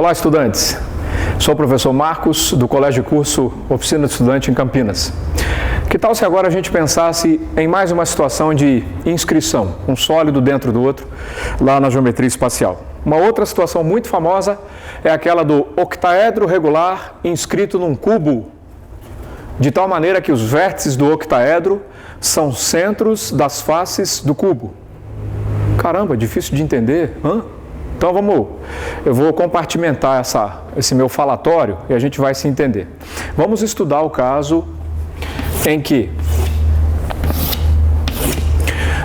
Olá, estudantes. Sou o professor Marcos, do Colégio Curso Oficina de Estudante em Campinas. Que tal se agora a gente pensasse em mais uma situação de inscrição, um sólido dentro do outro, lá na geometria espacial? Uma outra situação muito famosa é aquela do octaedro regular inscrito num cubo, de tal maneira que os vértices do octaedro são centros das faces do cubo. Caramba, difícil de entender, hã? Então eu vou compartimentar esse meu falatório e a gente vai se entender. Vamos estudar o caso em que,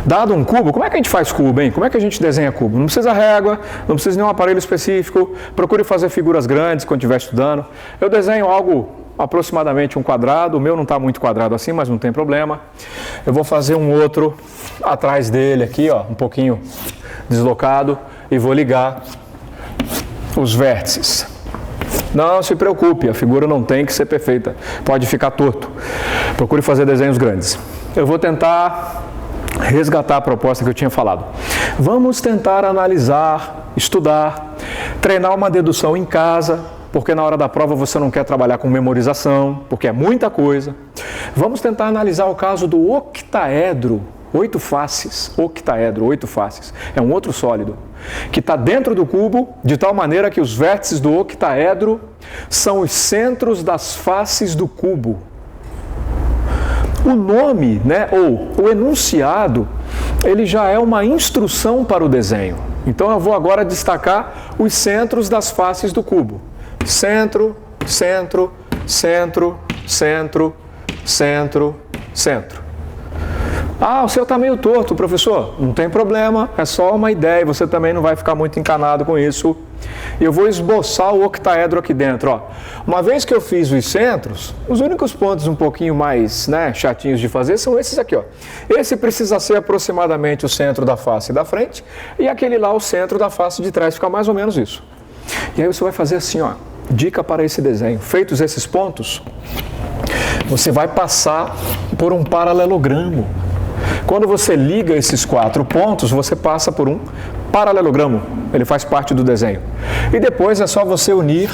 dado um cubo, como é que a gente faz cubo, hein? Como é que a gente desenha cubo? Não precisa régua, não precisa de nenhum aparelho específico, procure fazer figuras grandes quando estiver estudando. Eu desenho algo aproximadamente um quadrado, o meu não está muito quadrado assim, mas não tem problema. Eu vou fazer um outro atrás dele aqui, ó, um pouquinho deslocado, e vou ligar os vértices. Não se preocupe, a figura não tem que ser perfeita, pode ficar torto. Procure fazer desenhos grandes. Eu vou tentar resgatar a proposta que eu tinha falado. Vamos tentar analisar, estudar, treinar uma dedução em casa, porque na hora da prova você não quer trabalhar com memorização, porque é muita coisa. Vamos tentar analisar o caso do octaedro, 8 faces, octaedro, 8 faces. É um outro sólido, que está dentro do cubo, de tal maneira que os vértices do octaedro são os centros das faces do cubo. O nome, ou o enunciado, ele já é uma instrução para o desenho. Então eu vou agora destacar os centros das faces do cubo. Centro, centro, centro, centro, centro, centro. Ah, o seu está meio torto, professor. Não tem problema, é só uma ideia, você também não vai ficar muito encanado com isso. Eu vou esboçar o octaedro aqui dentro. Ó. Uma vez que eu fiz os centros, os únicos pontos um pouquinho mais chatinhos de fazer são esses aqui. Ó. Esse precisa ser aproximadamente o centro da face da frente e aquele lá o centro da face de trás, fica mais ou menos isso. E aí você vai fazer assim, ó, dica para esse desenho. Feitos esses pontos, você vai passar por um paralelogramo. Quando você liga esses 4 pontos, você passa por um paralelogramo. Ele faz parte do desenho. E depois é só você unir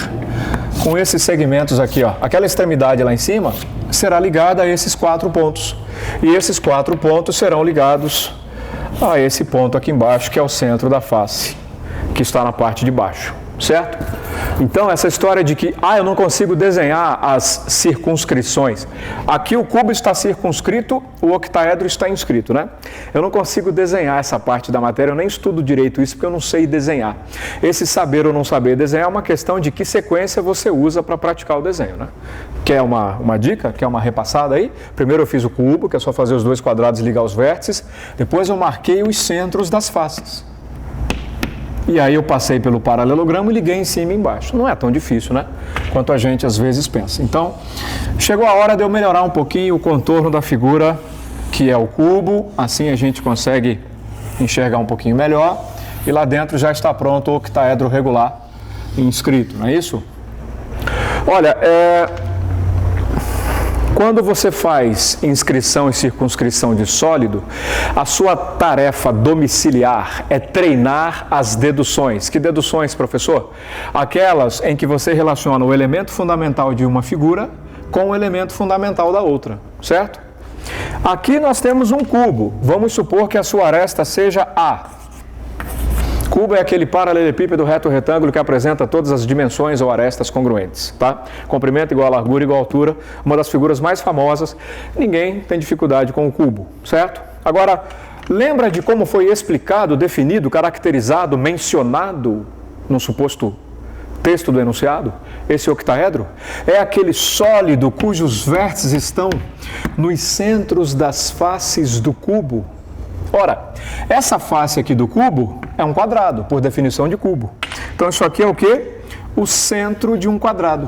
com esses segmentos aqui. Ó. Aquela extremidade lá em cima será ligada a esses 4 pontos. E esses 4 pontos serão ligados a esse ponto aqui embaixo, que é o centro da face, que está na parte de baixo. Certo? Então, essa história de que, eu não consigo desenhar as circunscrições. Aqui o cubo está circunscrito, o octaedro está inscrito, né? Eu não consigo desenhar essa parte da matéria, eu nem estudo direito isso porque eu não sei desenhar. Esse saber ou não saber desenhar é uma questão de que sequência você usa para praticar o desenho, né? Quer uma dica? Quer uma repassada aí? Primeiro eu fiz o cubo, que é só fazer os 2 quadrados e ligar os vértices. Depois eu marquei os centros das faces. E aí eu passei pelo paralelogramo e liguei em cima e embaixo. Não é tão difícil, né? Quanto a gente às vezes pensa. Então, chegou a hora de eu melhorar um pouquinho o contorno da figura, que é o cubo. Assim a gente consegue enxergar um pouquinho melhor. E lá dentro já está pronto o octaedro regular inscrito, não é isso? Olha, quando você faz inscrição e circunscrição de sólido, a sua tarefa domiciliar é treinar as deduções. Que deduções, professor? Aquelas em que você relaciona o elemento fundamental de uma figura com o elemento fundamental da outra, certo? Aqui nós temos um cubo. Vamos supor que a sua aresta seja A. Cubo é aquele paralelepípedo reto retângulo que apresenta todas as dimensões ou arestas congruentes, tá? Comprimento igual a largura igual a altura, uma das figuras mais famosas. Ninguém tem dificuldade com o cubo, certo? Agora, lembra de como foi explicado, definido, caracterizado, mencionado no suposto texto do enunciado? Esse octaedro é aquele sólido cujos vértices estão nos centros das faces do cubo. Ora, essa face aqui do cubo é um quadrado, por definição de cubo. Então isso aqui é o quê? O centro de um quadrado.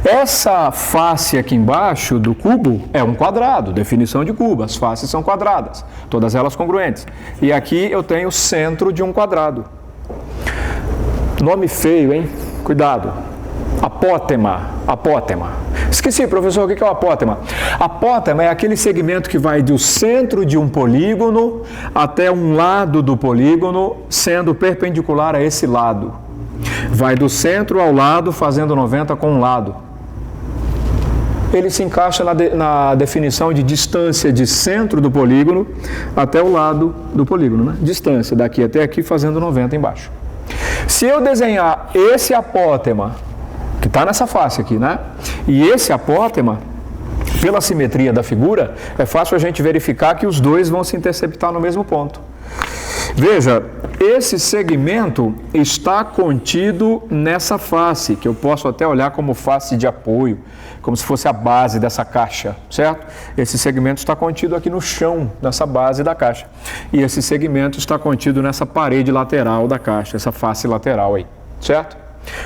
Essa face aqui embaixo do cubo é um quadrado, definição de cubo. As faces são quadradas, todas elas congruentes. E aqui eu tenho o centro de um quadrado. Nome feio, hein? Cuidado. Apótema. Esqueci, professor, o que é o apótema? Apótema é aquele segmento que vai do centro de um polígono até um lado do polígono, sendo perpendicular a esse lado. vai do centro ao lado fazendo 90 com um lado. Ele se encaixa na definição de distância de centro do polígono até o lado do polígono, né? Distância daqui até aqui fazendo 90 embaixo. Se eu desenhar esse apótema, que está nessa face aqui, né? E esse apótema, pela simetria da figura, é fácil a gente verificar que os dois vão se interceptar no mesmo ponto. Veja, esse segmento está contido nessa face, que eu posso até olhar como face de apoio, como se fosse a base dessa caixa, certo? Esse segmento está contido aqui no chão, nessa base da caixa. E esse segmento está contido nessa parede lateral da caixa, essa face lateral aí, certo?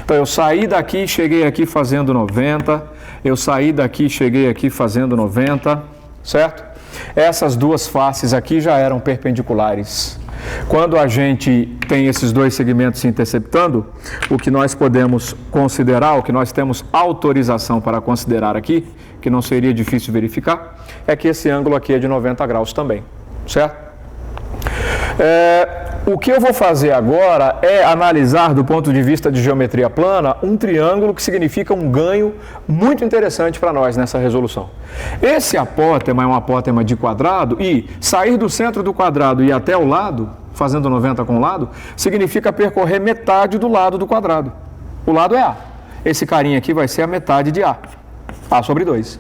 Então, eu saí daqui, cheguei aqui fazendo 90, eu saí daqui, cheguei aqui fazendo 90, certo? Essas duas faces aqui já eram perpendiculares. Quando a gente tem esses dois segmentos se interceptando, o que nós podemos considerar, o que nós temos autorização para considerar aqui, que não seria difícil verificar, é que esse ângulo aqui é de 90 graus também, certo? O que eu vou fazer agora é analisar, do ponto de vista de geometria plana, um triângulo que significa um ganho muito interessante para nós nessa resolução. Esse apótema é um apótema de quadrado e sair do centro do quadrado e ir até o lado, fazendo 90 com o lado, significa percorrer metade do lado do quadrado. O lado é A. Esse carinha aqui vai ser a metade de A. A sobre 2.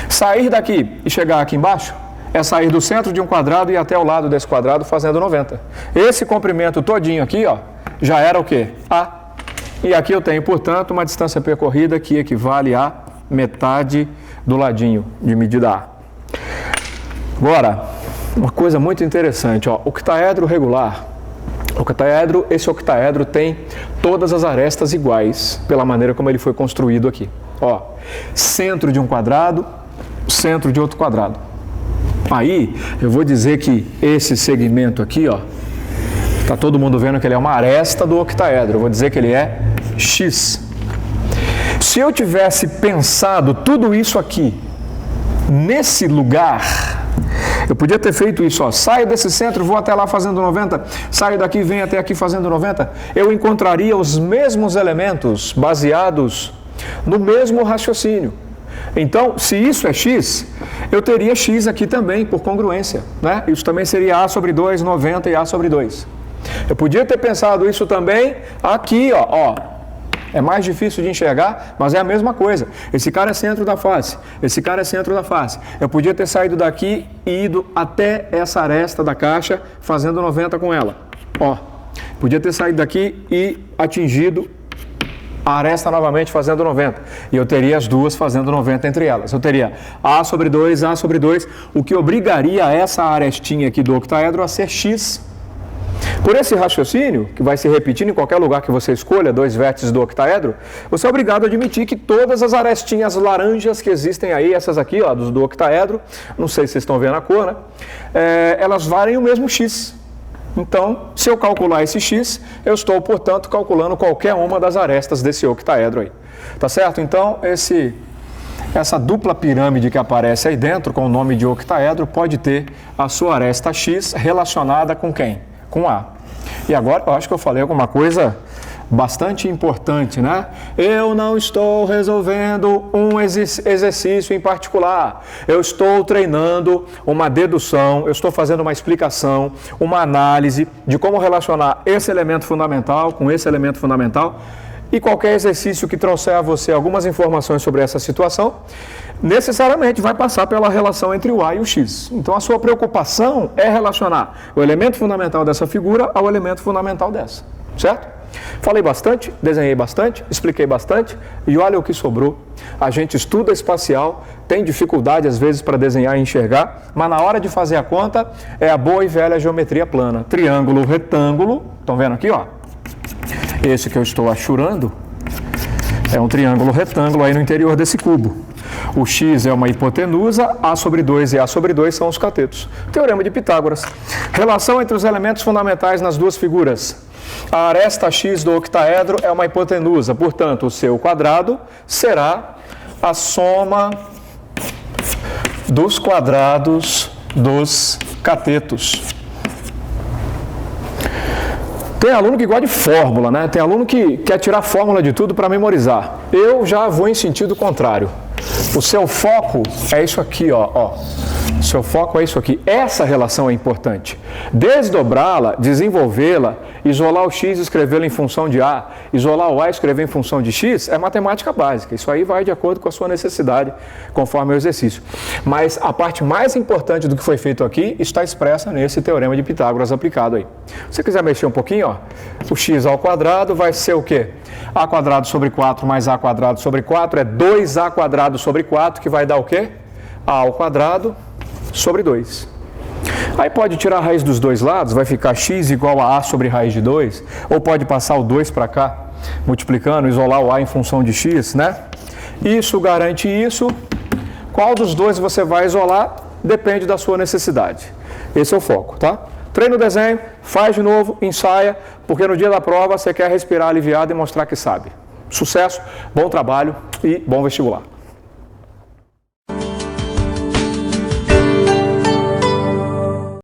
Sair daqui e chegar aqui embaixo é sair do centro de um quadrado e ir até o lado desse quadrado fazendo 90. Esse comprimento todinho aqui, ó, já era o quê? A. E aqui eu tenho, portanto, uma distância percorrida que equivale a metade do ladinho de medida A. Agora, uma coisa muito interessante, ó, octaedro regular. Esse octaedro tem todas as arestas iguais, pela maneira como ele foi construído aqui. Ó, centro de um quadrado, centro de outro quadrado. Aí, eu vou dizer que esse segmento aqui, ó, tá todo mundo vendo que ele é uma aresta do octaedro. Eu vou dizer que ele é X. Se eu tivesse pensado tudo isso aqui, nesse lugar, eu podia ter feito isso, ó, saio desse centro, vou até lá fazendo 90, saio daqui, venho até aqui fazendo 90, eu encontraria os mesmos elementos baseados no mesmo raciocínio. Então, se isso é x, eu teria x aqui também, por congruência, né? Isso também seria a sobre 2, 90 e a sobre 2. Eu podia ter pensado isso também aqui, ó. É mais difícil de enxergar, mas é a mesma coisa. Esse cara é centro da face, esse cara é centro da face. Eu podia ter saído daqui e ido até essa aresta da caixa, fazendo 90 com ela. Ó, podia ter saído daqui e atingido a aresta novamente fazendo 90. E eu teria as duas fazendo 90 entre elas. Eu teria A sobre 2, A sobre 2, o que obrigaria essa arestinha aqui do octaedro a ser X. Por esse raciocínio, que vai se repetindo em qualquer lugar que você escolha, dois vértices do octaedro, você é obrigado a admitir que todas as arestinhas laranjas que existem aí, essas aqui, ó, do octaedro, não sei se vocês estão vendo a cor, né? Elas valem o mesmo X. Então, se eu calcular esse x, eu estou, portanto, calculando qualquer uma das arestas desse octaedro aí. Tá certo? Então, essa dupla pirâmide que aparece aí dentro, com o nome de octaedro, pode ter a sua aresta x relacionada com quem? Com A. E agora, eu acho que eu falei alguma coisa bastante importante, né? Eu não estou resolvendo um exercício em particular. Eu estou treinando uma dedução, eu estou fazendo uma explicação, uma análise de como relacionar esse elemento fundamental com esse elemento fundamental. E qualquer exercício que trouxer a você algumas informações sobre essa situação, necessariamente vai passar pela relação entre o A e o X. Então, a sua preocupação é relacionar o elemento fundamental dessa figura ao elemento fundamental dessa, certo? Falei bastante, desenhei bastante, expliquei bastante e olha o que sobrou. A gente estuda espacial, tem dificuldade às vezes para desenhar e enxergar, mas na hora de fazer a conta é a boa e velha geometria plana. Triângulo, retângulo, estão vendo aqui, ó? Esse que eu estou achurando é um triângulo retângulo aí no interior desse cubo. O x é uma hipotenusa, A sobre 2 e A sobre 2 são os catetos. Teorema de Pitágoras. Relação entre os elementos fundamentais nas duas figuras. A aresta x do octaedro é uma hipotenusa, portanto, o seu quadrado será a soma dos quadrados dos catetos. Tem aluno que gosta de fórmula, né? Tem aluno que quer tirar fórmula de tudo para memorizar. Eu já vou em sentido contrário. O seu foco é isso aqui, ó. Seu foco é isso aqui. Essa relação é importante. Desdobrá-la, desenvolvê-la, isolar o x e escrevê-lo em função de a, isolar o a e escrever em função de x, é matemática básica. Isso aí vai de acordo com a sua necessidade, conforme o exercício. Mas a parte mais importante do que foi feito aqui está expressa nesse teorema de Pitágoras aplicado aí. Se você quiser mexer um pouquinho, ó, o x ao quadrado vai ser o quê? A quadrado sobre 4 mais a quadrado sobre 4 é 2a quadrado sobre 4, que vai dar o quê? A ao quadrado sobre 2. Aí pode tirar a raiz dos dois lados, vai ficar x igual a sobre raiz de 2, ou pode passar o 2 para cá, multiplicando, isolar o a em função de x, né? Isso garante isso. Qual dos dois você vai isolar? Depende da sua necessidade. Esse é o foco, tá? Treina o desenho, faz de novo, ensaia, porque no dia da prova você quer respirar aliviado e mostrar que sabe. Sucesso, bom trabalho e bom vestibular.